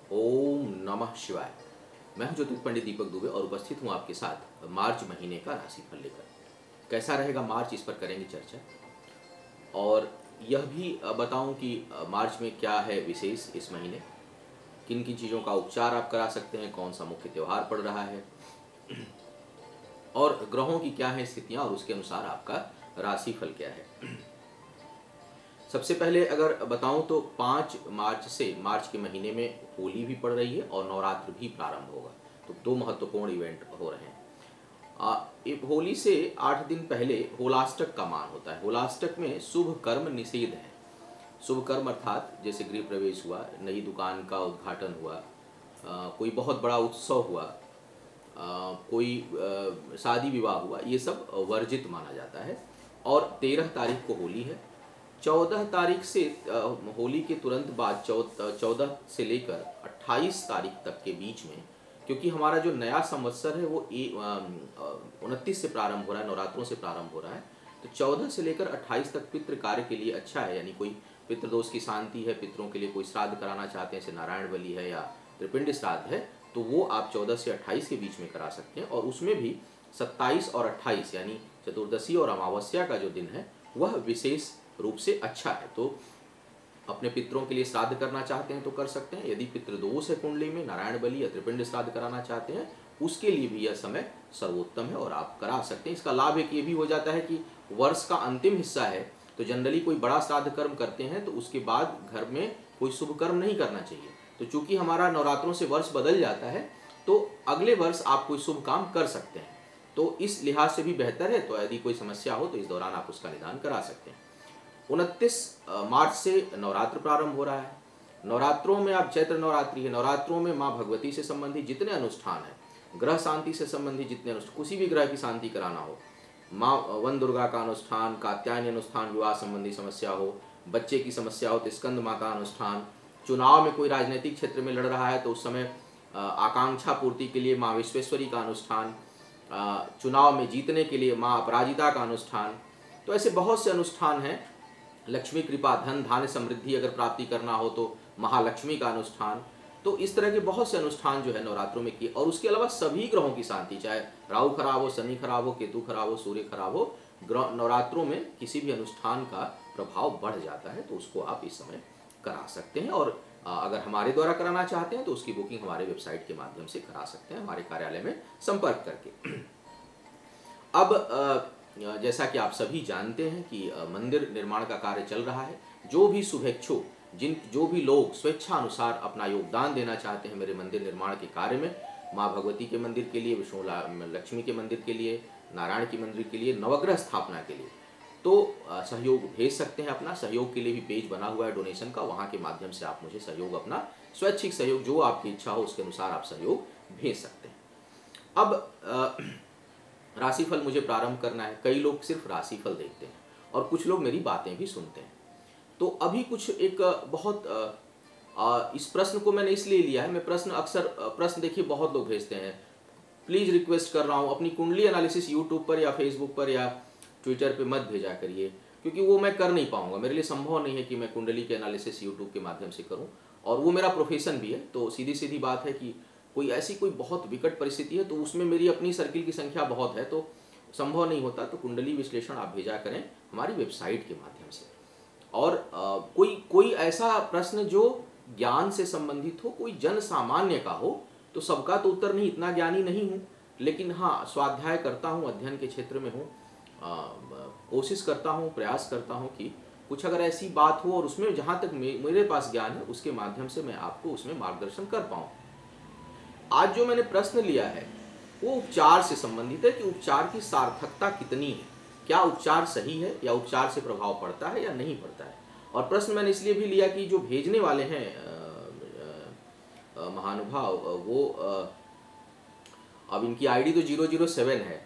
ओम नमः शिवाय। मैं हूं ज्योतिष पंडित दीपक दुबे और उपस्थित हूं आपके साथ मार्च महीने का राशिफल लेकर। कैसा रहेगा मार्च, इस पर करेंगे चर्चा। और यह भी बताऊं कि मार्च में क्या है विशेष इस महीने, किन किन चीज़ों का उपचार आप करा सकते हैं, कौन सा मुख्य त्यौहार पड़ रहा है और ग्रहों की क्या है स्थितियां और उसके अनुसार आपका राशिफल क्या है। सबसे पहले अगर बताऊं तो 5 मार्च से मार्च के महीने में होली भी पड़ रही है और नवरात्र भी प्रारंभ होगा। तो दो महत्वपूर्ण इवेंट हो रहे हैं। होली से 8 दिन पहले होलाष्टक का मान होता है। होलाष्टक में शुभ कर्म निषेध है। शुभ कर्म अर्थात जैसे गृह प्रवेश हुआ, नई दुकान का उद्घाटन हुआ, कोई बहुत बड़ा उत्सव हुआ, कोई शादी विवाह हुआ, ये सब वर्जित माना जाता है। और 13 तारीख को होली है। 14 तारीख से होली के तुरंत बाद 14 से लेकर 28 तारीख तक के बीच में, क्योंकि हमारा जो नया संवत्सर है वो 29 से प्रारंभ हो रहा है, नवरात्रों से प्रारंभ हो रहा है। तो 14 से लेकर 28 तक पितृ कार्य के लिए अच्छा है। यानी कोई पितृदोष की शांति है, पितरों के लिए कोई श्राद्ध कराना चाहते हैं, जैसे नारायण बलि है या त्रिपिंड श्राद्ध है, तो वो आप 14 से 28 के बीच में करा सकते हैं। और उसमें भी 27 और 28 यानी चतुर्दशी और अमावस्या का जो दिन है वह विशेष रूप से अच्छा है। तो अपने पितरों के लिए श्राद्ध करना चाहते हैं तो कर सकते हैं। यदि पितृदोष है कुंडली में, नारायण बलि या त्रिपिंड श्राद्ध कराना चाहते हैं, उसके लिए भी यह समय सर्वोत्तम है और आप करा सकते हैं। इसका लाभ एक ये भी हो जाता है कि वर्ष का अंतिम हिस्सा है, तो जनरली कोई बड़ा श्राद्ध कर्म करते हैं तो उसके बाद घर में कोई शुभ कर्म नहीं करना चाहिए। तो चूंकि हमारा नवरात्रों से वर्ष बदल जाता है, तो अगले वर्ष आप कोई शुभ काम कर सकते हैं। तो इस लिहाज से भी बेहतर है। तो यदि कोई समस्या हो तो इस दौरान आप उसका निदान करा सकते हैं। 29 मार्च से नवरात्र प्रारंभ हो रहा है। नवरात्रों में आप चैत्र नवरात्रि है, नवरात्रों में माँ भगवती से संबंधित जितने अनुष्ठान हैं, ग्रह शांति से संबंधित जितने अनुष्ठान, किसी भी ग्रह की शांति कराना हो, माँ वन दुर्गा का अनुष्ठान, कात्यायनी अनुष्ठान, विवाह संबंधी समस्या हो, बच्चे की समस्या हो तो स्कंद माँ का अनुष्ठान, चुनाव में कोई राजनीतिक क्षेत्र में लड़ रहा है तो उस समय आकांक्षा पूर्ति के लिए माँ विश्वेश्वरी का अनुष्ठान, चुनाव में जीतने के लिए माँ अपराजिता का अनुष्ठान, तो ऐसे बहुत से अनुष्ठान हैं। लक्ष्मी कृपा, धन धान्य समृद्धि अगर प्राप्ति करना हो तो महालक्ष्मी का अनुष्ठान। तो इस तरह के बहुत से अनुष्ठान जो है नवरात्रों में किए। और उसके अलावा सभी ग्रहों की शांति, चाहे राहु खराब हो, शनि खराब हो, केतु खराब हो, सूर्य खराब हो, नवरात्रों में किसी भी अनुष्ठान का प्रभाव बढ़ जाता है, तो उसको आप इस समय करा सकते हैं। और अगर हमारे द्वारा कराना चाहते हैं तो उसकी बुकिंग हमारे वेबसाइट के माध्यम से करा सकते हैं, हमारे कार्यालय में संपर्क करके। अब जैसा कि आप सभी जानते हैं कि मंदिर निर्माण का कार्य चल रहा है। जो भी शुभेच्छु, जो भी लोग स्वेच्छानुसार अपना योगदान देना चाहते हैं मेरे मंदिर निर्माण के कार्य में, माँ भगवती के मंदिर के लिए, विष्णु लक्ष्मी के मंदिर के लिए, नारायण के मंदिर के लिए, नवग्रह स्थापना के लिए, तो सहयोग भेज सकते हैं। अपना सहयोग के लिए भी पेज बना हुआ है डोनेशन का, वहाँ के माध्यम से आप मुझे सहयोग, अपना स्वैच्छिक सहयोग जो आपकी इच्छा हो उसके अनुसार आप सहयोग भेज सकते हैं। अब राशिफल मुझे प्रारंभ करना है। कई लोग सिर्फ राशिफल देखते हैं और कुछ लोग मेरी बातें भी सुनते हैं। तो अभी कुछ एक बहुत इस प्रश्न को मैंने इसलिए लिया है, मैं प्रश्न देखिए बहुत लोग भेजते हैं। प्लीज़ रिक्वेस्ट कर रहा हूँ, अपनी कुंडली एनालिसिस यूट्यूब पर या फेसबुक पर या ट्विटर पे मत भेजा करिए, क्योंकि वो मैं कर नहीं पाऊँगा। मेरे लिए संभव नहीं है कि मैं कुंडली के एनालिसिस यूट्यूब के माध्यम से करूँ, और वो मेरा प्रोफेशन भी है। तो सीधी सीधी बात है कि कोई बहुत विकट परिस्थिति है तो उसमें मेरी अपनी सर्किल की संख्या बहुत है, तो संभव नहीं होता। तो कुंडली विश्लेषण आप भेजा करें हमारी वेबसाइट के माध्यम से। और कोई ऐसा प्रश्न जो ज्ञान से संबंधित हो, कोई जन सामान्य का हो, तो सबका तो उत्तर नहीं, इतना ज्ञानी नहीं हूँ, लेकिन हाँ स्वाध्याय करता हूँ, अध्ययन के क्षेत्र में हूँ, कोशिश करता हूँ, प्रयास करता हूँ कि कुछ अगर ऐसी बात हो और उसमें जहाँ तक मेरे पास ज्ञान है उसके माध्यम से मैं आपको उसमें मार्गदर्शन कर पाऊँ। आज जो मैंने प्रश्न लिया है वो उपचार से संबंधित है कि उपचार की सार्थकता कितनी है, क्या उपचार सही है या उपचार से प्रभाव पड़ता है या नहीं पड़ता है। और प्रश्न मैंने इसलिए भी लिया कि जो भेजने वाले हैं महानुभाव, वो अब इनकी आईडी तो 007 है,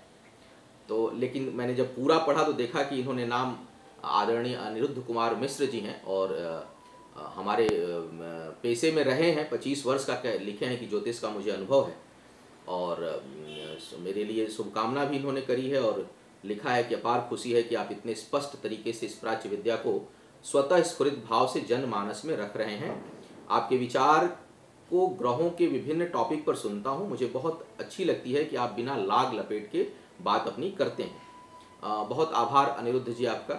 तो लेकिन मैंने जब पूरा पढ़ा तो देखा कि इन्होंने नाम आदरणीय अनिरुद्ध कुमार मिश्र जी हैं और हमारे पेशे में रहे हैं, 25 वर्ष का लिखे हैं कि ज्योतिष का मुझे अनुभव है, और मेरे लिए शुभकामना भी इन्होंने करी है और लिखा है कि अपार खुशी है कि आप इतने स्पष्ट तरीके से इस प्राच्य विद्या को स्वतः स्फुरित भाव से जनमानस में रख रहे हैं। आपके विचार को ग्रहों के विभिन्न टॉपिक पर सुनता हूँ। मुझे बहुत अच्छी लगती है कि आप बिना लाग लपेट के बात अपनी करते हैं। बहुत आभार अनिरुद्ध जी आपका,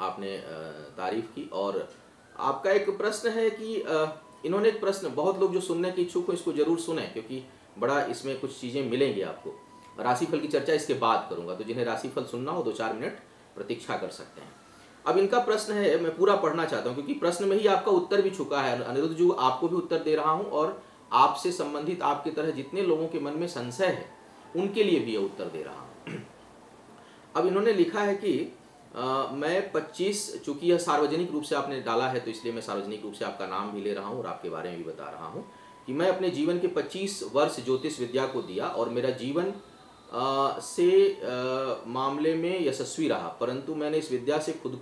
आपने तारीफ की। और आपका एक प्रश्न है कि इन्होंने एक प्रश्न, बहुत लोग जो सुनने के इच्छुक हो इसको जरूर सुने, क्योंकि बड़ा इसमें कुछ चीज़ें मिलेंगी आपको। राशिफल की चर्चा इसके बाद करूंगा, तो जिन्हें राशिफल सुनना हो 2-4 मिनट प्रतीक्षा कर सकते हैं। अब इनका प्रश्न है, मैं पूरा पढ़ना चाहता हूं क्योंकि प्रश्न में ही आपका उत्तर भी छुपा है। अनिरुद्ध जी, आपको भी उत्तर दे रहा हूं और आपसे संबंधित आपकी तरह जितने लोगों के मन में संशय है उनके लिए भी यह उत्तर दे रहा हूं। अब इन्होंने लिखा है कि मैं 25, चूंकि यह सार्वजनिक रूप से आपने डाला है तो इसलिए मैं सार्वजनिक रूप से आपका नाम भी ले रहा हूं और आपके बारे में भी बता रहा हूं कि मैं अपने जीवन के 25 वर्ष ज्योतिष विद्या को दिया और मेरा जीवन मामले में यशस्वी रहा, परंतु मैंने इस विद्या से खुद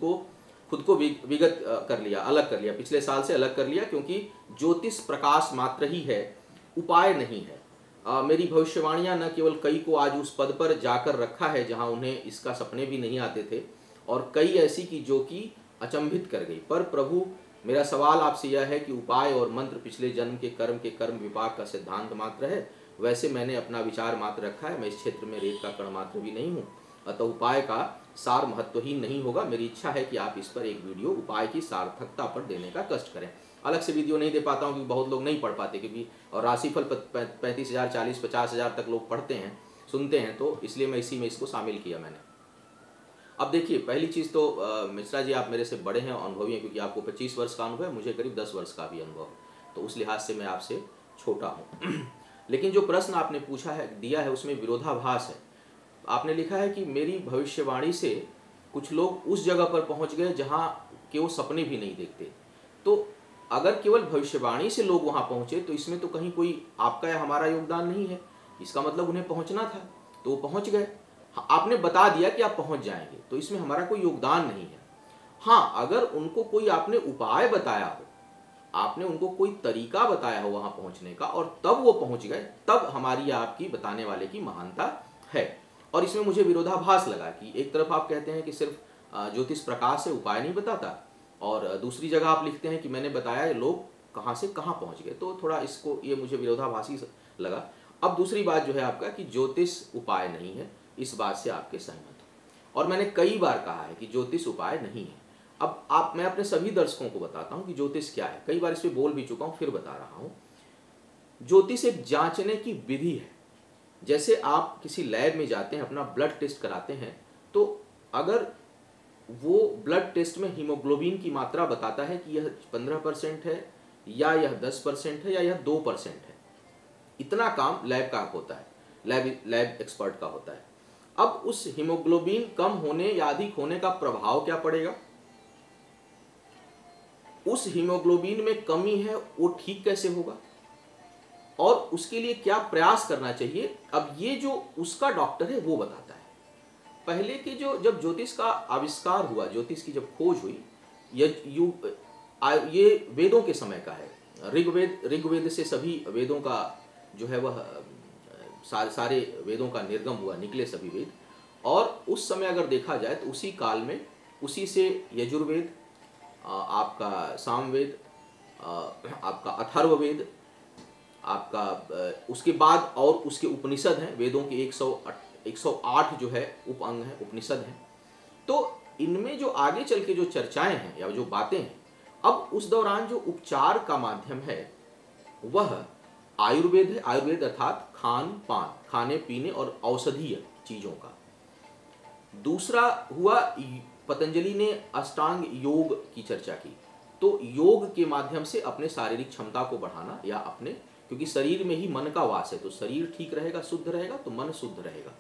को विगत कर लिया, अलग कर लिया, पिछले साल से अलग कर लिया, क्योंकि ज्योतिष प्रकाश मात्र ही है, उपाय नहीं है। मेरी भविष्यवाणियां न केवल कई को आज उस पद पर जाकर रखा है जहां उन्हें इसका सपने भी नहीं आते थे, और कई ऐसी की जो कि अचंभित कर गई। पर प्रभु, मेरा सवाल आपसे यह है कि उपाय और मंत्र पिछले जन्म के कर्म विपाक का सिद्धांत मात्र है। वैसे मैंने अपना विचार मात्र रखा है, मैं इस क्षेत्र में रेत का कण मात्र भी नहीं हूँ, अतः उपाय का सार महत्वहीन नहीं होगा। मेरी इच्छा है कि आप इस पर एक वीडियो उपाय की सार्थकता पर देने का कष्ट करें। अलग से वीडियो नहीं दे पाता हूँ क्योंकि बहुत लोग नहीं पढ़ पाते, क्योंकि और राशिफल 35,000, 40, 50,000 तक लोग पढ़ते हैं, सुनते हैं, तो इसलिए मैं इसी में इसको शामिल किया मैंने। अब देखिए, पहली चीज़ तो मिश्रा जी, आप मेरे से बड़े हैं, अनुभवी हैं, क्योंकि आपको 25 वर्ष का अनुभव है, मुझे करीब 10 वर्ष का भी अनुभव है, तो उस लिहाज से मैं आपसे छोटा हूँ। लेकिन जो प्रश्न आपने पूछा है, दिया है, उसमें विरोधाभास है। आपने लिखा है कि मेरी भविष्यवाणी से कुछ लोग उस जगह पर पहुंच गए जहां के वो सपने भी नहीं देखते। तो अगर केवल भविष्यवाणी से लोग वहां पहुंचे तो इसमें तो कहीं कोई आपका या हमारा योगदान नहीं है। इसका मतलब उन्हें पहुंचना था तो वो पहुंच गए। आपने बता दिया कि आप पहुंच जाएंगे, तो इसमें हमारा कोई योगदान नहीं है। हाँ, अगर उनको कोई आपने उपाय बताया हो, आपने उनको कोई तरीका बताया हो वहां पहुंचने का, और तब वो पहुंच गए, तब हमारी या आपकी बताने वाले की महानता है। और इसमें मुझे विरोधाभास लगा कि एक तरफ आप कहते हैं कि सिर्फ ज्योतिष प्रकाश से उपाय नहीं बताता, और दूसरी जगह आप लिखते हैं कि मैंने बताया लोग कहाँ से कहाँ पहुंच गए। तो थोड़ा इसको, ये मुझे विरोधाभासी लगा। अब दूसरी बात जो है आपका कि ज्योतिष उपाय नहीं है, इस बात से आपके सहमत हो, और मैंने कई बार कहा है कि ज्योतिष उपाय नहीं है। अब मैं अपने सभी दर्शकों को बताता हूं कि ज्योतिष क्या है। कई बार इस पे बोल भी चुका हूं, फिर बता रहा हूं। ज्योतिष एक जांचने की विधि है। जैसे आप किसी लैब में जाते हैं, अपना ब्लड टेस्ट कराते हैं, तो अगर वो ब्लड टेस्ट में हीमोग्लोबिन की मात्रा बताता है कि यह 15% है, या यह 10% है, या यह 2% है, इतना काम लैब का होता है, लैब एक्सपर्ट का होता है। अब उस हीमोग्लोबिन कम होने या अधिक होने का प्रभाव क्या पड़ेगा, उस हीमोग्लोबिन में कमी है वो ठीक कैसे होगा, और उसके लिए क्या प्रयास करना चाहिए, अब ये जो उसका डॉक्टर है वो बताता है। पहले के जब ज्योतिष का आविष्कार हुआ, ज्योतिष की जब खोज हुई, ये वेदों के समय का है। ऋग्वेद से सभी वेदों का जो है वह सारे वेदों का निर्गम हुआ, निकले सभी वेद। और उस समय अगर देखा जाए तो उसी काल में, उसी से यजुर्वेद, आपका सामवेद, आपका अथर्ववेद, आपका उसके बाद और उसके उपनिषद हैं। वेदों के 108 जो है उप अंग हैं, उपनिषद हैं। तो इनमें जो आगे चल के जो चर्चाएं हैं या जो बातें हैं, अब उस दौरान जो उपचार का माध्यम है वह आयुर्वेद है। आयुर्वेद अर्थात खान पान, खाने पीने और औषधीय चीजों का। दूसरा हुआ, पतंजलि ने अष्टांग योग की चर्चा की। तो योग के माध्यम से अपने शारीरिक क्षमता को बढ़ाना, या अपने, क्योंकि शरीर में ही मन का वास है, तो शरीर ठीक रहेगा, शुद्ध रहेगा तो मन शुद्ध रहेगा,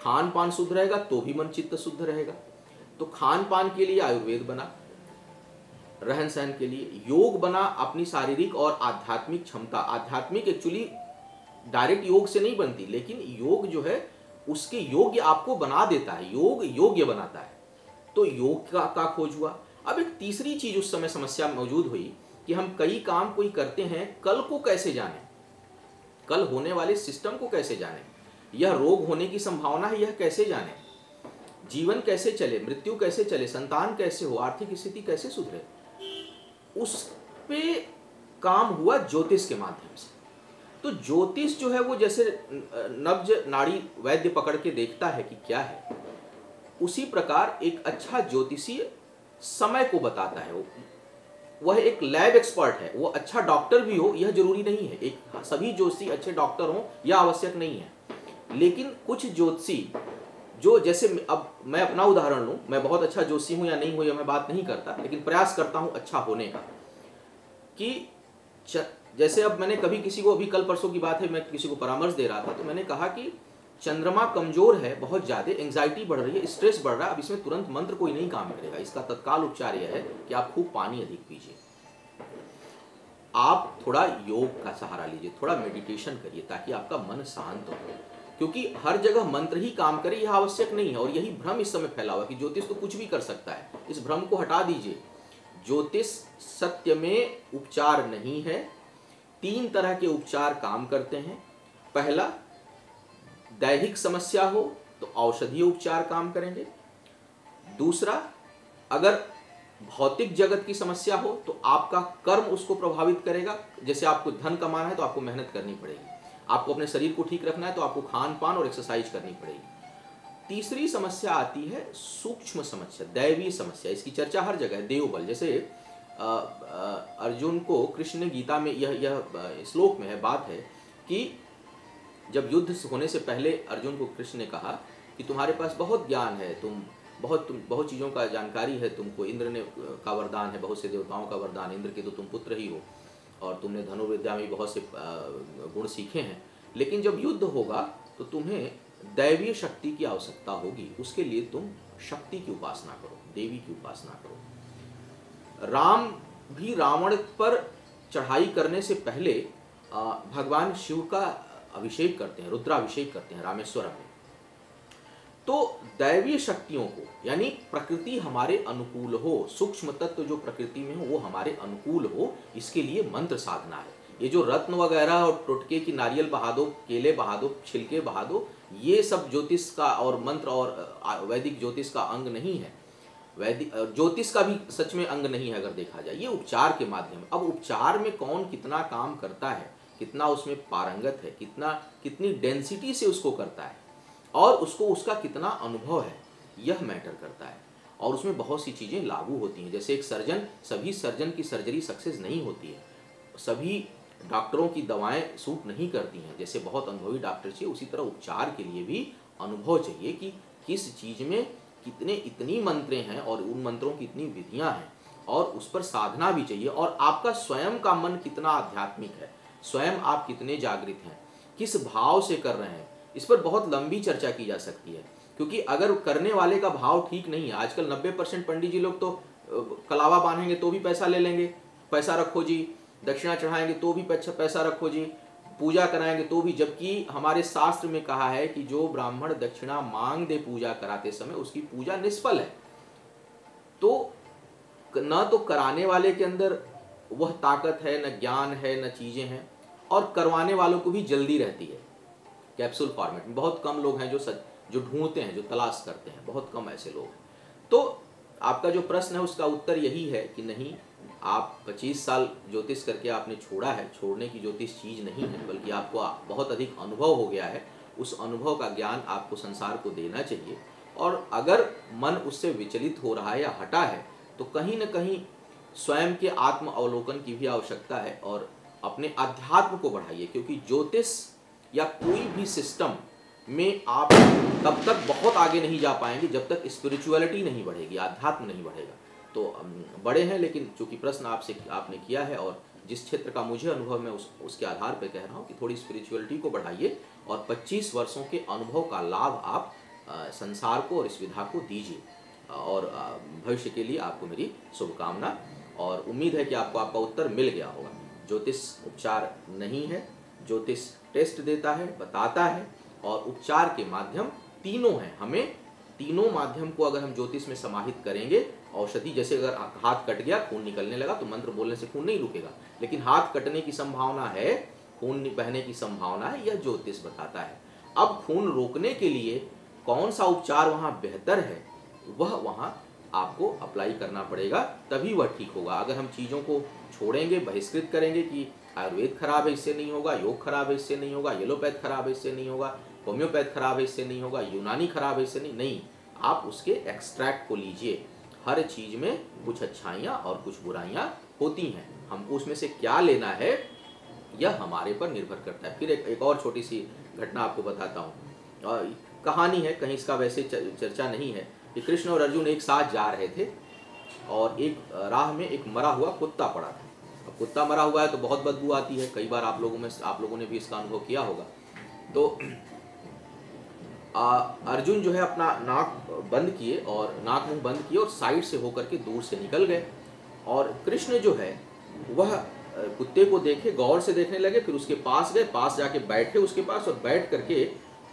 खान पान शुद्ध रहेगा तो भी मन चित्त शुद्ध रहेगा। तो खान पान के लिए आयुर्वेद बना, रहन सहन के लिए योग बना, अपनी शारीरिक और आध्यात्मिक क्षमता। आध्यात्मिक एक्चुअली डायरेक्ट योग से नहीं बनती, लेकिन योग जो है उसके योग्य आपको बना देता है, योग योग्य बनाता है। तो योग का खोज हुआ। अब एक तीसरी चीज उस समय समस्या मौजूद हुई कि हम कई काम कोई करते हैं, कल को कैसे जाने, कल होने वाले सिस्टम को कैसे जाने, यह रोग होने की संभावना है यह कैसे जाने, जीवन कैसे चले, मृत्यु कैसे चले, संतान कैसे हो, आर्थिक स्थिति कैसे सुधरे, उस पे काम हुआ ज्योतिष के माध्यम से। तो ज्योतिष जो है वो जैसे नब्ज नाड़ी वैद्य पकड़ के देखता है कि क्या है, उसी प्रकार एक अच्छा ज्योतिषी समय को बताता है। वह एक लैब एक्सपर्ट है, वो अच्छा डॉक्टर भी हो यह जरूरी नहीं है, एक सभी ज्योतिषी अच्छे डॉक्टर हो यह आवश्यक नहीं है। लेकिन कुछ ज्योतिषी जो, जैसे अब मैं अपना उदाहरण लूं, मैं बहुत अच्छा ज्योतिषी हूं या नहीं हूं यह मैं बात नहीं करता, लेकिन प्रयास करता हूं अच्छा होने का। कि जैसे अब मैंने कभी किसी को, अभी कल परसों की बात है, मैं किसी को परामर्श दे रहा था तो मैंने कहा कि चंद्रमा कमजोर है, बहुत ज्यादा एंग्जाइटी बढ़ रही है, स्ट्रेस बढ़ रहा है, अब इसमें तुरंत मंत्र कोई नहीं काम करेगा। इसका तत्काल उपचार यह है कि आप खूब पानी अधिक पीजिए, आप थोड़ा योग का सहारा लीजिए, थोड़ा मेडिटेशन करिए ताकि आपका मन शांत हो। क्योंकि हर जगह मंत्र ही काम करे यह आवश्यक नहीं है, और यही भ्रम इस समय फैला हुआ कि ज्योतिष तो कुछ भी कर सकता है। इस भ्रम को हटा दीजिए। ज्योतिष सत्य में उपचार नहीं है। 3 तरह के उपचार काम करते हैं। पहला, दैहिक समस्या हो तो औषधीय उपचार काम करेंगे। दूसरा, अगर भौतिक जगत की समस्या हो तो आपका कर्म उसको प्रभावित करेगा। जैसे आपको धन कमाना है तो आपको मेहनत करनी पड़ेगी, आपको अपने शरीर को ठीक रखना है तो आपको खान पान और एक्सरसाइज करनी पड़ेगी। तीसरी समस्या आती है सूक्ष्म समस्या, दैवीय समस्या। इसकी चर्चा हर जगह है। देवबल, जैसे अर्जुन को कृष्ण ने गीता में यह श्लोक में है, बात है कि जब युद्ध होने से पहले अर्जुन को कृष्ण ने कहा कि तुम्हारे पास बहुत ज्ञान है, तुम बहुत चीज़ों का जानकारी है, तुमको इंद्र ने का वरदान है, बहुत से देवताओं का वरदान, इंद्र के तो तुम पुत्र ही हो, और तुमने धनुर्विद्या में बहुत से गुण सीखे हैं, लेकिन जब युद्ध होगा तो तुम्हें दैवीय शक्ति की आवश्यकता होगी, उसके लिए तुम शक्ति की उपासना करो, देवी की उपासना करो। राम भी रावण पर चढ़ाई करने से पहले भगवान शिव का अभिषेक करते हैं, रुद्राभिषेक करते हैं रामेश्वरम में। तो दैवीय शक्तियों को, यानी प्रकृति हमारे अनुकूल हो, सूक्ष्म तत्व जो प्रकृति में हो वो हमारे अनुकूल हो, इसके लिए मंत्र साधना है। ये जो रत्न वगैरह और टोटके की नारियल बहा दो, केले बहा दो, छिलके बहा दो, ये सब ज्योतिष का और मंत्र और वैदिक ज्योतिष का अंग नहीं है। वैदिक ज्योतिष का भी सच में अंग नहीं है अगर देखा जाए, ये उपचार के माध्यम। अब उपचार में कौन कितना काम करता है, कितना उसमें पारंगत है, कितनी डेंसिटी से उसको करता है, और उसको उसका कितना अनुभव है, यह मैटर करता है। और उसमें बहुत सी चीज़ें लागू होती हैं। जैसे एक सर्जन, सभी सर्जन की सर्जरी सक्सेस नहीं होती है, सभी डॉक्टरों की दवाएं सूट नहीं करती हैं। जैसे बहुत अनुभवी डॉक्टर चाहिए, उसी तरह उपचार के लिए भी अनुभव चाहिए कि किस चीज़ में इतनी मंत्रें हैं और उन मंत्रों की इतनी विधियां हैं, और उस पर साधना भी चाहिए। और आपका स्वयं का मन कितना आध्यात्मिक है, स्वयं आप कितने जागृत हैं, किस भाव से कर रहे हैं, इस पर बहुत लंबी चर्चा की जा सकती है। क्योंकि अगर करने वाले का भाव ठीक नहीं है, आजकल 90% पंडित जी लोग तो कलावा बांधेंगे तो भी पैसा ले लेंगे, पैसा रखो जी, दक्षिणा चढ़ाएंगे तो भी पैसा रखो जी, पूजा कराएंगे तो भी, जबकि हमारे शास्त्र में कहा है कि जो ब्राह्मण दक्षिणा मांग दे पूजा कराते समय उसकी पूजा निष्फल है। तो न तो कराने वाले के अंदर वह ताकत है, न ज्ञान है, न चीजें हैं, और करवाने वालों को भी जल्दी रहती है। कैप्सूल फॉर्मेट में बहुत कम लोग हैं जो ढूंढते हैं, जो तलाश करते हैं, बहुत कम ऐसे लोग हैं। तो आपका जो प्रश्न है उसका उत्तर यही है कि नहीं, आप 25 साल ज्योतिष करके आपने छोड़ा है, छोड़ने की ज्योतिष चीज़ नहीं है, बल्कि आपको बहुत अधिक अनुभव हो गया है। उस अनुभव का ज्ञान आपको संसार को देना चाहिए, और अगर मन उससे विचलित हो रहा है या हटा है तो कहीं न कहीं स्वयं के आत्म अवलोकन की भी आवश्यकता है, और अपने अध्यात्म को बढ़ाइए। क्योंकि ज्योतिष या कोई भी सिस्टम में आप तब तक बहुत आगे नहीं जा पाएंगे जब तक स्पिरिचुअलिटी नहीं बढ़ेगी, आध्यात्म नहीं बढ़ेगा। तो बड़े हैं, लेकिन चूंकि प्रश्न आपने किया है और जिस क्षेत्र का मुझे अनुभव मैं उसके आधार पर कह रहा हूँ कि थोड़ी स्पिरिचुअलिटी को बढ़ाइए, और 25 वर्षों के अनुभव का लाभ आप संसार को और इस विधा को दीजिए। और भविष्य के लिए आपको मेरी शुभकामना, और उम्मीद है कि आपको आपका उत्तर मिल गया होगा। ज्योतिष उपचार नहीं है, ज्योतिष टेस्ट देता है, बताता है, और उपचार के माध्यम तीनों हैं। हमें तीनों माध्यम को अगर हम ज्योतिष में समाहित करेंगे, औषधि, जैसे अगर हाथ कट गया, खून निकलने लगा, तो मंत्र बोलने से खून नहीं रुकेगा, लेकिन हाथ कटने की संभावना है, खून बहने की संभावना है, यह ज्योतिष बताता है। अब खून रोकने के लिए कौन सा उपचार वहाँ बेहतर है, वह वहाँ आपको अप्लाई करना पड़ेगा, तभी वह ठीक होगा। अगर हम चीज़ों को छोड़ेंगे, बहिष्कृत करेंगे कि आयुर्वेद खराब है इससे नहीं होगा, योग खराब है इससे नहीं होगा, एलोपैथ खराब है इससे नहीं होगा, होम्योपैथ खराब है इससे नहीं होगा, यूनानी खराब है इससे नहीं, आप उसके एक्सट्रैक्ट को लीजिए। हर चीज़ में कुछ अच्छाइयाँ और कुछ बुराइयाँ होती हैं, हमको उसमें से क्या लेना है यह हमारे पर निर्भर करता है। फिर एक और छोटी सी घटना आपको बताता हूँ। कहानी है, कहीं इसका वैसे चर्चा नहीं है कि कृष्ण और अर्जुन एक साथ जा रहे थे और एक राह में एक मरा हुआ कुत्ता पड़ा था। अब कुत्ता मरा हुआ है तो बहुत बदबू आती है, कई बार आप लोगों ने भी इसका अनुभव किया होगा। तो अर्जुन जो है अपना नाक बंद किए और नाक मुंह बंद किए और साइड से होकर के दूर से निकल गए, और कृष्ण जो है वह कुत्ते को देखे, गौर से देखने लगे, फिर उसके पास गए, पास जाके बैठे उसके पास और बैठ करके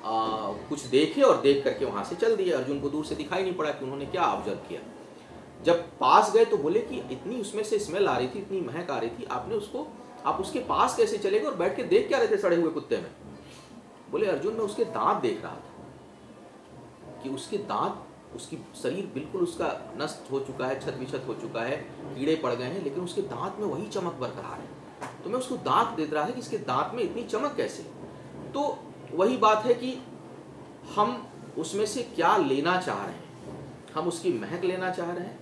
कुछ देखे और देख करके वहाँ से चल दिए। अर्जुन को दूर से दिखाई नहीं पड़ा कि उन्होंने क्या ऑब्जर्व किया। जब पास गए तो बोले कि इतनी उसमें से स्मेल आ रही थी, इतनी महक आ रही थी, आप उसके पास कैसे चले गए और बैठ के देख क्या रहे थे सड़े हुए कुत्ते में? बोले अर्जुन मैं उसके दांत देख रहा था कि उसके दांत, उसकी शरीर बिल्कुल उसका नष्ट हो चुका है, छत विछत हो चुका है, कीड़े पड़ गए हैं, लेकिन उसके दांत में वही चमक बरकरार है। तो मैं उसको दांत देख रहा था कि इसके दांत में इतनी चमक कैसे। तो वही बात है कि हम उसमें से क्या लेना चाह रहे हैं, हम उसकी महक लेना चाह रहे हैं,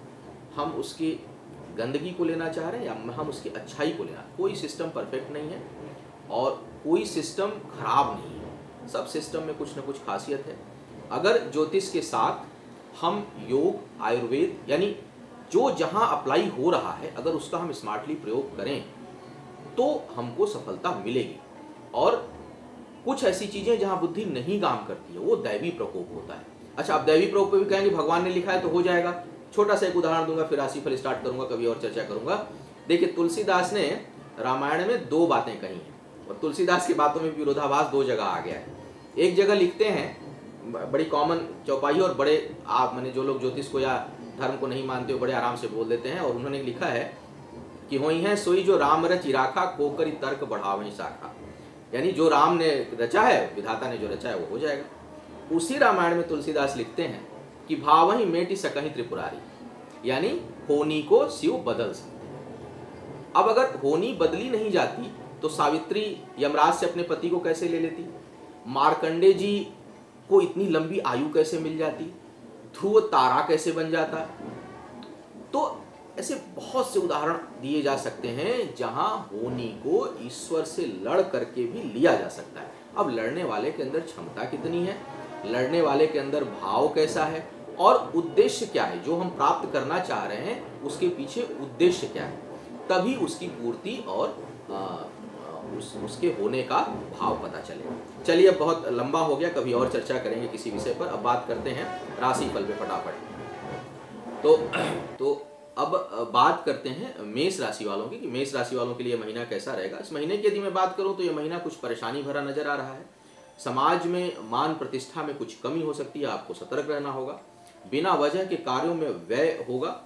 हम उसकी गंदगी को लेना चाह रहे हैं, या हम उसकी अच्छाई को लेना। कोई सिस्टम परफेक्ट नहीं है और कोई सिस्टम खराब नहीं है, सब सिस्टम में कुछ ना कुछ खासियत है। अगर ज्योतिष के साथ हम योग, आयुर्वेद, यानी जो जहाँ अप्लाई हो रहा है, अगर उसका हम स्मार्टली प्रयोग करें तो हमको सफलता मिलेगी। और कुछ ऐसी चीज़ें जहाँ बुद्धि नहीं काम करती है वो दैवी प्रकोप होता है। अच्छा, अब दैवी प्रकोप पे भी कहेंगे भगवान ने लिखा है तो हो जाएगा। छोटा सा एक उदाहरण दूंगा, फिर राशिफल स्टार्ट करूंगा, कभी और चर्चा करूंगा। देखिए, तुलसीदास ने रामायण में 2 बातें कही हैं, और तुलसीदास की बातों में विरोधाभास 2 जगह आ गया है। एक जगह लिखते हैं, बड़ी कॉमन चौपाई, और बड़े आप मैंने जो लोग ज्योतिष को या धर्म को नहीं मानते हो बड़े आराम से बोल देते हैं, और उन्होंने लिखा है कि होई है सोई जो राम रच राखा, कोकरी तर्क बढ़ावई शाखा। यानी जो राम ने रचा है, विधाता ने जो रचा है वो हो जाएगा। उसी रामायण में तुलसीदास लिखते हैं कि भावहि मेटि सकहि त्रिपुरारी, यानी होनी को शिव बदल सकते हैं। अब अगर होनी बदली नहीं जाती तो सावित्री यमराज से अपने पति को कैसे ले लेती, मार्कंडे जी को इतनी लंबी आयु कैसे मिल जाती, ध्रुव तारा कैसे बन जाता। तो ऐसे बहुत से उदाहरण दिए जा सकते हैं जहां होनी को ईश्वर से लड़ करके भी लिया जा सकता है। अब लड़ने वाले के अंदर क्षमता कितनी है, लड़ने वाले के अंदर भाव कैसा है, और उद्देश्य क्या है, जो हम प्राप्त करना चाह रहे हैं उसके पीछे उद्देश्य क्या है, तभी उसकी पूर्ति और उसके होने का भाव पता चलेगा। चलिए, अब बहुत लंबा हो गया, कभी और चर्चा करेंगे किसी विषय पर। अब बात करते हैं राशिफल पे फटाफट। तो अब बात करते हैं मेष राशि वालों की, कि मेष राशि वालों के लिए महीना कैसा रहेगा। इस महीने की यदि मैं बात करूं तो यह महीना कुछ परेशानी भरा नजर आ रहा है। समाज में मान प्रतिष्ठा में कुछ कमी हो सकती है, आपको सतर्क रहना होगा। बिना वजह के कार्यों में व्यय होगा।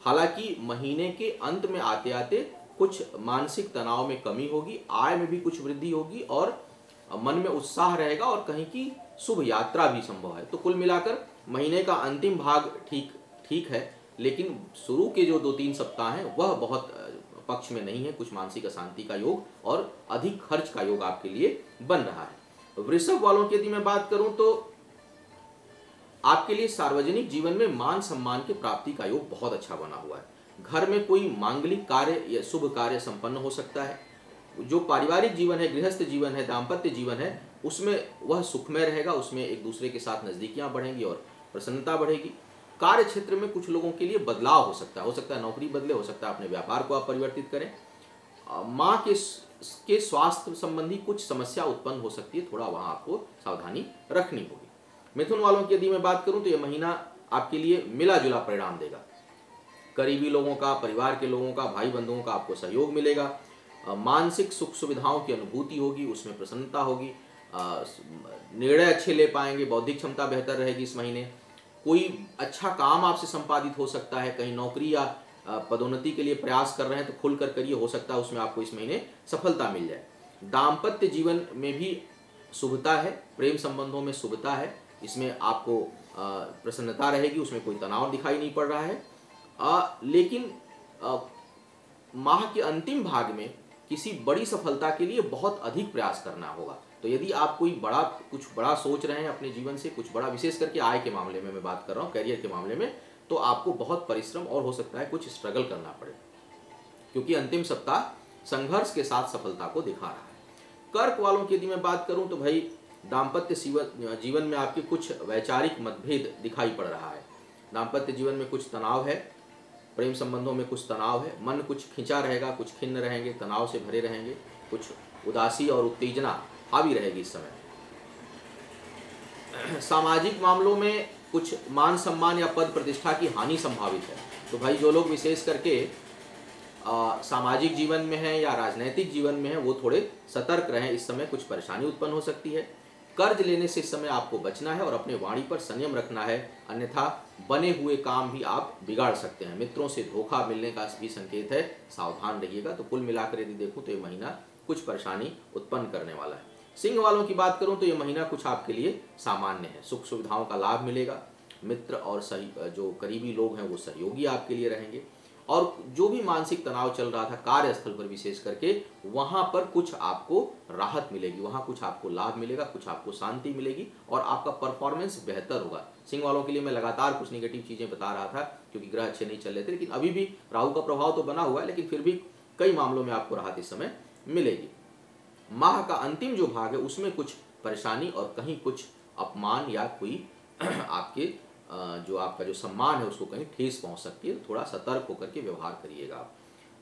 हालांकि महीने के अंत में आते आते कुछ मानसिक तनाव में कमी होगी, आय में भी कुछ वृद्धि होगी, और मन में उत्साह रहेगा, और कहीं की शुभ यात्रा भी संभव है। तो कुल मिलाकर महीने का अंतिम भाग ठीक है, लेकिन शुरू के जो 2-3 सप्ताह हैं वह बहुत पक्ष में नहीं है। कुछ मानसिक अशांति का योग और अधिक खर्च का योग आपके लिए बन रहा है। वृषभ वालों की यदि मैं बात करूं तो आपके लिए सार्वजनिक जीवन में मान सम्मान की प्राप्ति का योग बहुत अच्छा बना हुआ है। घर में कोई मांगलिक कार्य या शुभ कार्य संपन्न हो सकता है। जो पारिवारिक जीवन है, गृहस्थ जीवन है, दाम्पत्य जीवन है, उसमें वह सुखमय रहेगा, उसमें एक दूसरे के साथ नजदीकियां बढ़ेंगी और प्रसन्नता बढ़ेगी। कार्य क्षेत्र में कुछ लोगों के लिए बदलाव हो सकता है नौकरी बदले, हो सकता है अपने व्यापार को आप परिवर्तित करें। माँ के स्वास्थ्य संबंधी कुछ समस्या उत्पन्न हो सकती है, थोड़ा वहाँ आपको सावधानी रखनी होगी। मिथुन वालों की यदि मैं बात करूं तो यह महीना आपके लिए मिला जुला परिणाम देगा। करीबी लोगों का, परिवार के लोगों का, भाई बंधुओं का आपको सहयोग मिलेगा। मानसिक सुख सुविधाओं की अनुभूति होगी, उसमें प्रसन्नता होगी। निर्णय अच्छे ले पाएंगे, बौद्धिक क्षमता बेहतर रहेगी इस महीने। कोई अच्छा काम आपसे संपादित हो सकता है, कहीं नौकरी या पदोन्नति के लिए प्रयास कर रहे हैं तो खुलकर करिए, हो सकता है उसमें आपको इस महीने सफलता मिल जाए। दाम्पत्य जीवन में भी शुभता है, प्रेम संबंधों में शुभता है, इसमें आपको प्रसन्नता रहेगी, उसमें कोई तनाव दिखाई नहीं पड़ रहा है। लेकिन माह के अंतिम भाग में किसी बड़ी सफलता के लिए बहुत अधिक प्रयास करना होगा। तो यदि आप कुछ बड़ा सोच रहे हैं अपने जीवन से, कुछ बड़ा, विशेष करके आय के मामले में मैं बात कर रहा हूँ, करियर के मामले में, तो आपको बहुत परिश्रम और हो सकता है कुछ स्ट्रगल करना पड़े, क्योंकि अंतिम सप्ताह संघर्ष के साथ सफलता को दिखा रहा है। कर्क वालों की यदि मैं बात करूं तो भाई दाम्पत्य जीवन में आपके कुछ वैचारिक मतभेद दिखाई पड़ रहा है। दाम्पत्य जीवन में कुछ तनाव है, प्रेम संबंधों में कुछ तनाव है, मन कुछ खिंचा रहेगा, कुछ खिन्न रहेंगे, तनाव से भरे रहेंगे, कुछ उदासी और उत्तेजना हावी रहेगी इस समय। सामाजिक मामलों में कुछ मान सम्मान या पद प्रतिष्ठा की हानि संभावित है। तो भाई जो लोग विशेष करके सामाजिक जीवन में है या राजनीतिक जीवन में है, वो थोड़े सतर्क रहें, इस समय कुछ परेशानी उत्पन्न हो सकती है। कर्ज लेने से इस समय आपको बचना है और अपने वाणी पर संयम रखना है, अन्यथा बने हुए काम भी आप बिगाड़ सकते हैं। मित्रों से धोखा मिलने का भी संकेत है, सावधान रहिएगा। तो कुल मिलाकर यदि देखूं तो ये महीना कुछ परेशानी उत्पन्न करने वाला है। सिंह वालों की बात करूं तो ये महीना कुछ आपके लिए सामान्य है, सुख सुविधाओं का लाभ मिलेगा, मित्र और जो करीबी लोग हैं वो सहयोगी आपके लिए रहेंगे, और जो भी मानसिक तनाव चल रहा था कार्यस्थल पर विशेष करके, वहां पर कुछ आपको राहत मिलेगी, वहां कुछ आपको लाभ मिलेगा, कुछ आपको शांति मिलेगी और आपका परफॉर्मेंस बेहतर होगा। सिंह वालों के लिए मैं लगातार कुछ निगेटिव चीजें बता रहा था क्योंकि ग्रह अच्छे नहीं चल रहे थे, लेकिन अभी भी राहु का प्रभाव तो बना हुआ है, लेकिन फिर भी कई मामलों में आपको राहत इस समय मिलेगी। माह का अंतिम जो भाग है उसमें कुछ परेशानी और कहीं कुछ अपमान या कोई आपके जो आपका जो सम्मान है उसको कहीं ठेस पहुंच सकती है, तो थोड़ा सतर्क होकर के व्यवहार करिएगा आप।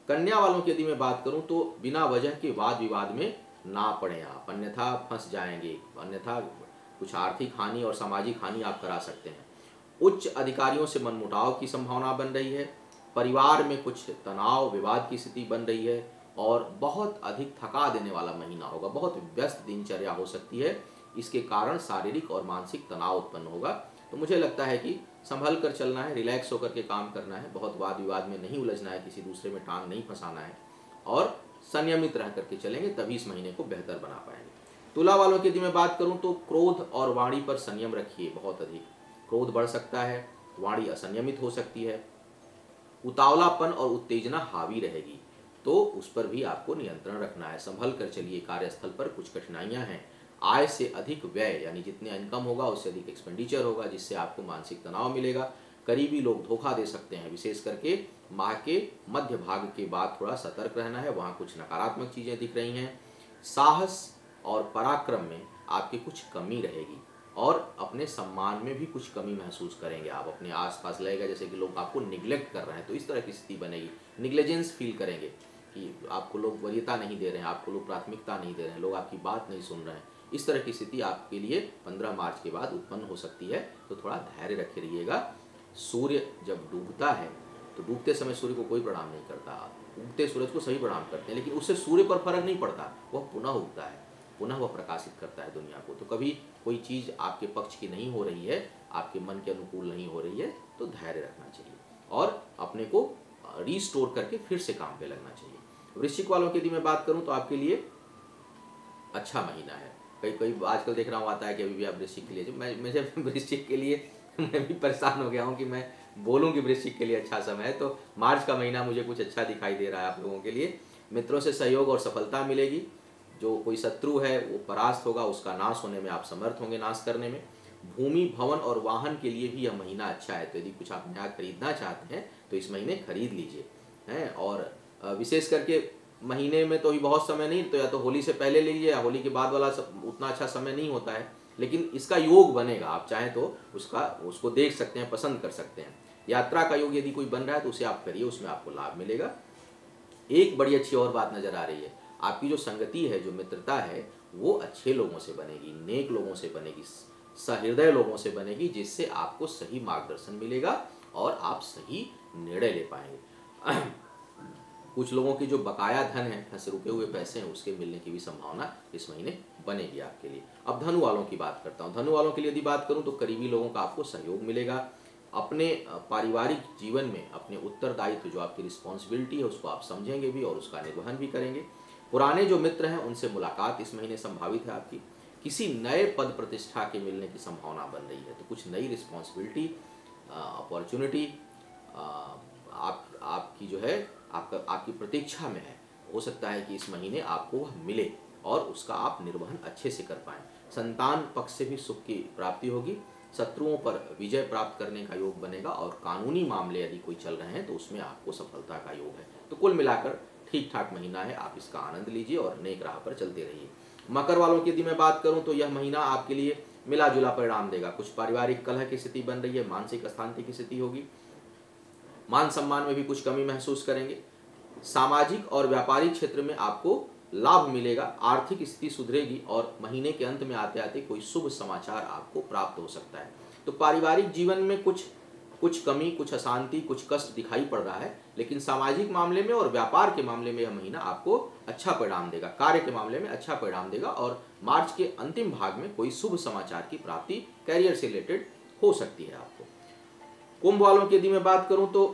कन्या वालों की यदि मैं बात करूं तो बिना वजह के वाद विवाद में ना पड़े आप, अन्यथा फंस जाएंगे, अन्यथा कुछ आर्थिक हानि और सामाजिक हानि आप करा सकते हैं। उच्च अधिकारियों से मनमुटाव की संभावना बन रही है, परिवार में कुछ तनाव विवाद की स्थिति बन रही है और बहुत अधिक थका देने वाला महीना होगा, बहुत व्यस्त दिनचर्या हो सकती है। इसके कारण शारीरिक और मानसिक तनाव उत्पन्न होगा। तो मुझे लगता है कि संभल कर चलना है, रिलैक्स होकर के काम करना है, बहुत वाद विवाद में नहीं उलझना है, किसी दूसरे में टांग नहीं फंसाना है और संयमित रह करके चलेंगे, तभी इस महीने को बेहतर बना पाएंगे। तुला वालों की यदि मैं बात करूं तो क्रोध और वाणी पर संयम रखिए, बहुत अधिक क्रोध बढ़ सकता है, वाणी असंयमित हो सकती है, उतावलापन और उत्तेजना हावी रहेगी, तो उस पर भी आपको नियंत्रण रखना है। संभल कर चलिए, कार्यस्थल पर कुछ कठिनाइयां हैं, आय से अधिक व्यय, यानी जितने इनकम होगा उससे अधिक एक्सपेंडिचर होगा, जिससे आपको मानसिक तनाव मिलेगा। करीबी लोग धोखा दे सकते हैं, विशेष करके माह के मध्य भाग के बाद थोड़ा सतर्क रहना है, वहाँ कुछ नकारात्मक चीज़ें दिख रही हैं। साहस और पराक्रम में आपकी कुछ कमी रहेगी और अपने सम्मान में भी कुछ कमी महसूस करेंगे आप, अपने आसपास लगेगा जैसे कि लोग आपको निगलेक्ट कर रहे हैं, तो इस तरह की स्थिति बनेगी, निग्लिजेंस फील करेंगे कि आपको लोग वरीयता नहीं दे रहे हैं, आपको लोग प्राथमिकता नहीं दे रहे हैं, लोग आपकी बात नहीं सुन रहे हैं। इस तरह की स्थिति आपके लिए 15 मार्च के बाद उत्पन्न हो सकती है, तो थोड़ा धैर्य रखे रहिएगा। सूर्य जब डूबता है तो डूबते समय सूर्य को कोई प्रणाम नहीं करता, उगते सूरज को सभी प्रणाम करते हैं, लेकिन उससे सूर्य पर फर्क नहीं पड़ता, वह पुनः उगता है, पुनः वह प्रकाशित करता है दुनिया को। तो कभी कोई चीज़ आपके पक्ष की नहीं हो रही है, आपके मन के अनुकूल नहीं हो रही है, तो धैर्य रखना चाहिए और अपने को रीस्टोर करके फिर से काम पे लगना चाहिए। वृश्चिक वालों की यदि मैं बात करूं तो आपके लिए अच्छा महीना है। कई आजकल देख रहा हूँ आता है कि अभी भी आप वृश्चिक के लिए, मुझे वृश्चिक के लिए मैं भी परेशान हो गया हूँ कि मैं बोलूँ कि वृश्चिक के लिए अच्छा समय है। तो मार्च का महीना मुझे कुछ अच्छा दिखाई दे रहा है आप लोगों के लिए। मित्रों से सहयोग और सफलता मिलेगी, जो कोई शत्रु है वो परास्त होगा, उसका नाश होने में आप समर्थ होंगे, नाश करने में। भूमि भवन और वाहन के लिए भी यह महीना अच्छा है, तो यदि कुछ आप नया खरीदना चाहते हैं तो इस महीने खरीद लीजिए हैं। और विशेष करके महीने में तो ही बहुत समय नहीं, तो या तो होली से पहले लीजिए या होली के बाद वाला उतना अच्छा समय नहीं होता है, लेकिन इसका योग बनेगा, आप चाहें तो उसको देख सकते हैं, पसंद कर सकते हैं। यात्रा का योग यदि कोई बन रहा है तो उसे आप करिए, उसमें आपको लाभ मिलेगा। एक बड़ी अच्छी और बात नजर आ रही है, आपकी जो संगति है, जो मित्रता है, वो अच्छे लोगों से बनेगी, नेक लोगों से बनेगी, सहृदय लोगों से बनेगी, जिससे आपको सही मार्गदर्शन मिलेगा और आप सही निर्णय ले पाएंगे। कुछ लोगों की जो बकाया धन है, फंसे रुके हुए पैसे हैं, उसके मिलने की भी संभावना इस महीने बनेगी आपके लिए। अब धनु वालों की बात करता हूँ। धनु वालों के लिए यदि बात करूँ तो करीबी लोगों का आपको सहयोग मिलेगा। अपने पारिवारिक जीवन में अपने उत्तरदायित्व, जो आपकी रिस्पॉन्सिबिलिटी है, उसको आप समझेंगे भी और उसका निर्वहन भी करेंगे। पुराने जो मित्र हैं उनसे मुलाकात इस महीने संभावित है आपकी। किसी नए पद प्रतिष्ठा के मिलने की संभावना बन रही है। तो कुछ नई रिस्पॉन्सिबिलिटी, अपॉर्चुनिटी आपकी जो है आपकी प्रतीक्षा में है। हो सकता है कि इस महीने आपको वह मिले और उसका आप निर्वहन अच्छे से कर पाएँ। संतान पक्ष से भी सुख की प्राप्ति होगी। शत्रुओं पर विजय प्राप्त करने का योग बनेगा और कानूनी मामले यदि कोई चल रहे हैं तो उसमें आपको सफलता का योग है। तो कुल मिलाकर ठीक ठाक महीना है, आप इसका आनंद लीजिए और नेक राह पर चलते रहिए। मकर वालों की यदि मैं बात करूं तो यह महीना आपके लिए मिला जुला परिणाम देगा। कुछ पारिवारिक कलह की स्थिति बन रही है, मानसिक अशांति की स्थिति होगी, मान सम्मान में भी कुछ कमी महसूस करेंगे। सामाजिक और व्यापारिक क्षेत्र में आपको लाभ मिलेगा, आर्थिक स्थिति सुधरेगी और महीने के अंत में आते आते कोई शुभ समाचार आपको प्राप्त हो सकता है। तो पारिवारिक जीवन में कुछ कमी, कुछ अशांति, कुछ कष्ट दिखाई पड़ रहा है, लेकिन सामाजिक मामले में और व्यापार के मामले में यह महीना आपको अच्छा परिणाम देगा, कार्य के मामले में अच्छा परिणाम देगा और मार्च के अंतिम भाग में कोई शुभ समाचार की प्राप्ति कैरियर से रिलेटेड हो सकती है आपको। कुंभ वालों की यदि मैं बात करूं तो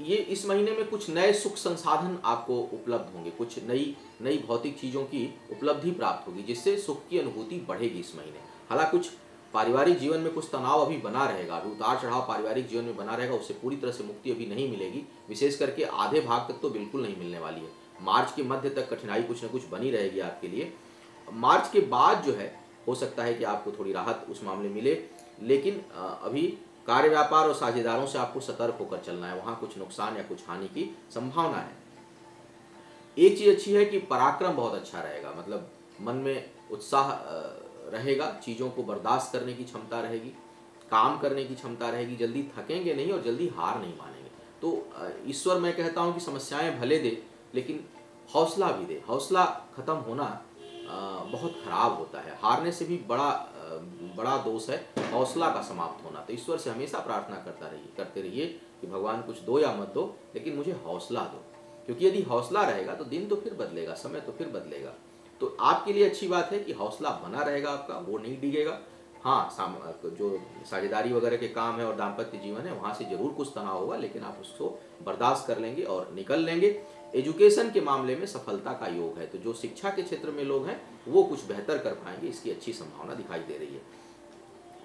ये इस महीने में कुछ नए सुख संसाधन आपको उपलब्ध होंगे, कुछ नई भौतिक चीज़ों की उपलब्धि प्राप्त होगी जिससे सुख की अनुभूति बढ़ेगी इस महीने। हालांकि कुछ पारिवारिक जीवन में कुछ तनाव अभी बना रहेगा, अभी उतार चढ़ाव पारिवारिक जीवन में बना रहेगा, उससे पूरी तरह से मुक्ति अभी नहीं मिलेगी, विशेष करके आधे भाग तक तो बिल्कुल नहीं मिलने वाली है। मार्च के मध्य तक कठिनाई कुछ न कुछ बनी रहेगी आपके लिए। मार्च के बाद जो है हो सकता है कि आपको थोड़ी राहत उस मामले मिले, लेकिन अभी कार्य व्यापार और साझेदारों से आपको सतर्क होकर चलना है, वहां कुछ नुकसान या कुछ हानि की संभावना है। एक चीज अच्छी है कि पराक्रम बहुत अच्छा रहेगा, मतलब मन में उत्साह रहेगा, चीजों को बर्दाश्त करने की क्षमता रहेगी, काम करने की क्षमता रहेगी, जल्दी थकेंगे नहीं और जल्दी हार नहीं मानेंगे। तो ईश्वर मैं कहता हूं कि समस्याएं भले दे लेकिन हौसला भी दे। हौसला खत्म होना बहुत खराब होता है, हारने से भी बड़ा दोष है हौसला का समाप्त होना। तो ईश्वर से हमेशा प्रार्थना करते रहिए कि भगवान कुछ दो या मत दो, लेकिन मुझे हौसला दो, क्योंकि यदि हौसला रहेगा तो दिन तो फिर बदलेगा, समय तो फिर बदलेगा। तो आपके लिए अच्छी बात है कि हौसला बना रहेगा आपका, वो नहीं डिगेगा। हाँ, जो साझेदारी वगैरह के काम है और दाम्पत्य जीवन है वहाँ से जरूर कुछ तनाव होगा, लेकिन आप उसको बर्दाश्त कर लेंगे और निकल लेंगे। एजुकेशन के मामले में सफलता का योग है, तो जो शिक्षा के क्षेत्र में लोग हैं वो कुछ बेहतर कर पाएंगे, इसकी अच्छी संभावना दिखाई दे रही है।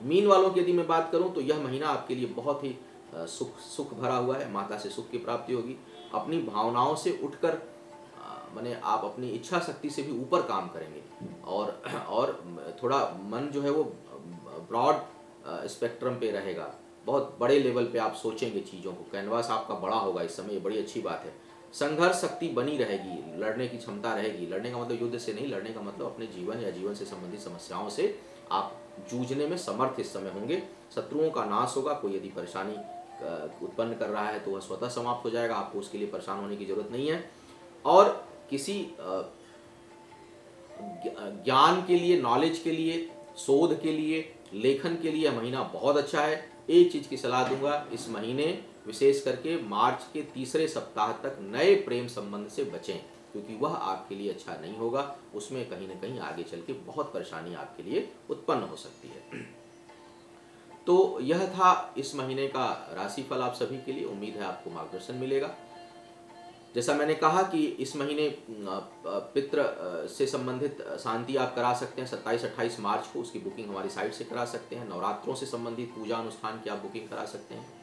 मीन वालों की यदि मैं बात करूं तो यह महीना आपके लिए बहुत ही सुख भरा हुआ है, माता से सुख की प्राप्ति होगी। अपनी भावनाओं से उठकर माने आप अपनी इच्छा शक्ति से भी ऊपर काम करेंगे और थोड़ा मन जो है वो ब्रॉड स्पेक्ट्रम पे रहेगा, बहुत बड़े लेवल पे आप सोचेंगे चीज़ों को, कैनवास आपका बड़ा होगा इस समय, ये बड़ी अच्छी बात है। संघर्ष शक्ति बनी रहेगी, लड़ने की क्षमता रहेगी। लड़ने का मतलब युद्ध से नहीं, लड़ने का मतलब अपने जीवन या जीवन से संबंधित समस्याओं से आप जूझने में समर्थ इस समय होंगे। शत्रुओं का नाश होगा, कोई यदि परेशानी उत्पन्न कर रहा है तो वह स्वतः समाप्त हो जाएगा, आपको उसके लिए परेशान होने की जरूरत नहीं है। और किसी ज्ञान के लिए, नॉलेज के लिए, शोध के लिए, लेखन के लिए महीना बहुत अच्छा है। एक चीज़ की सलाह दूंगा, इस महीने विशेष करके मार्च के तीसरे सप्ताह तक नए प्रेम संबंध से बचें, क्योंकि वह आपके लिए अच्छा नहीं होगा, उसमें कहीं ना कहीं आगे चल के बहुत परेशानी आपके लिए उत्पन्न हो सकती है। तो यह था इस महीने का राशिफल आप सभी के लिए। उम्मीद है आपको मार्गदर्शन मिलेगा। जैसा मैंने कहा कि इस महीने पितृ से संबंधित शांति आप करा सकते हैं 27-28 मार्च को, उसकी बुकिंग हमारी साइट से करा सकते हैं। नवरात्रों से संबंधित पूजा अनुष्ठान की आप बुकिंग करा सकते हैं।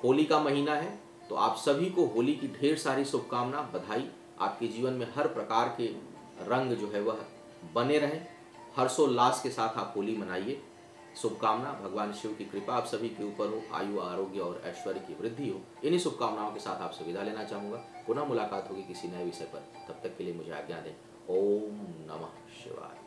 होली का महीना है तो आप सभी को होली की ढेर सारी शुभकामना, बधाई। आपके जीवन में हर प्रकार के रंग जो है वह बने रहें, हर्षोल्लास के साथ आप होली मनाइए। शुभकामना, भगवान शिव की कृपा आप सभी के ऊपर हो, आयु आरोग्य और ऐश्वर्य की वृद्धि हो। इन्हीं शुभकामनाओं के साथ आपसे विदा लेना चाहूँगा। पुनः मुलाकात होगी किसी नए विषय पर, तब तक के लिए मुझे आज्ञा दें। ओम नमः शिवाय।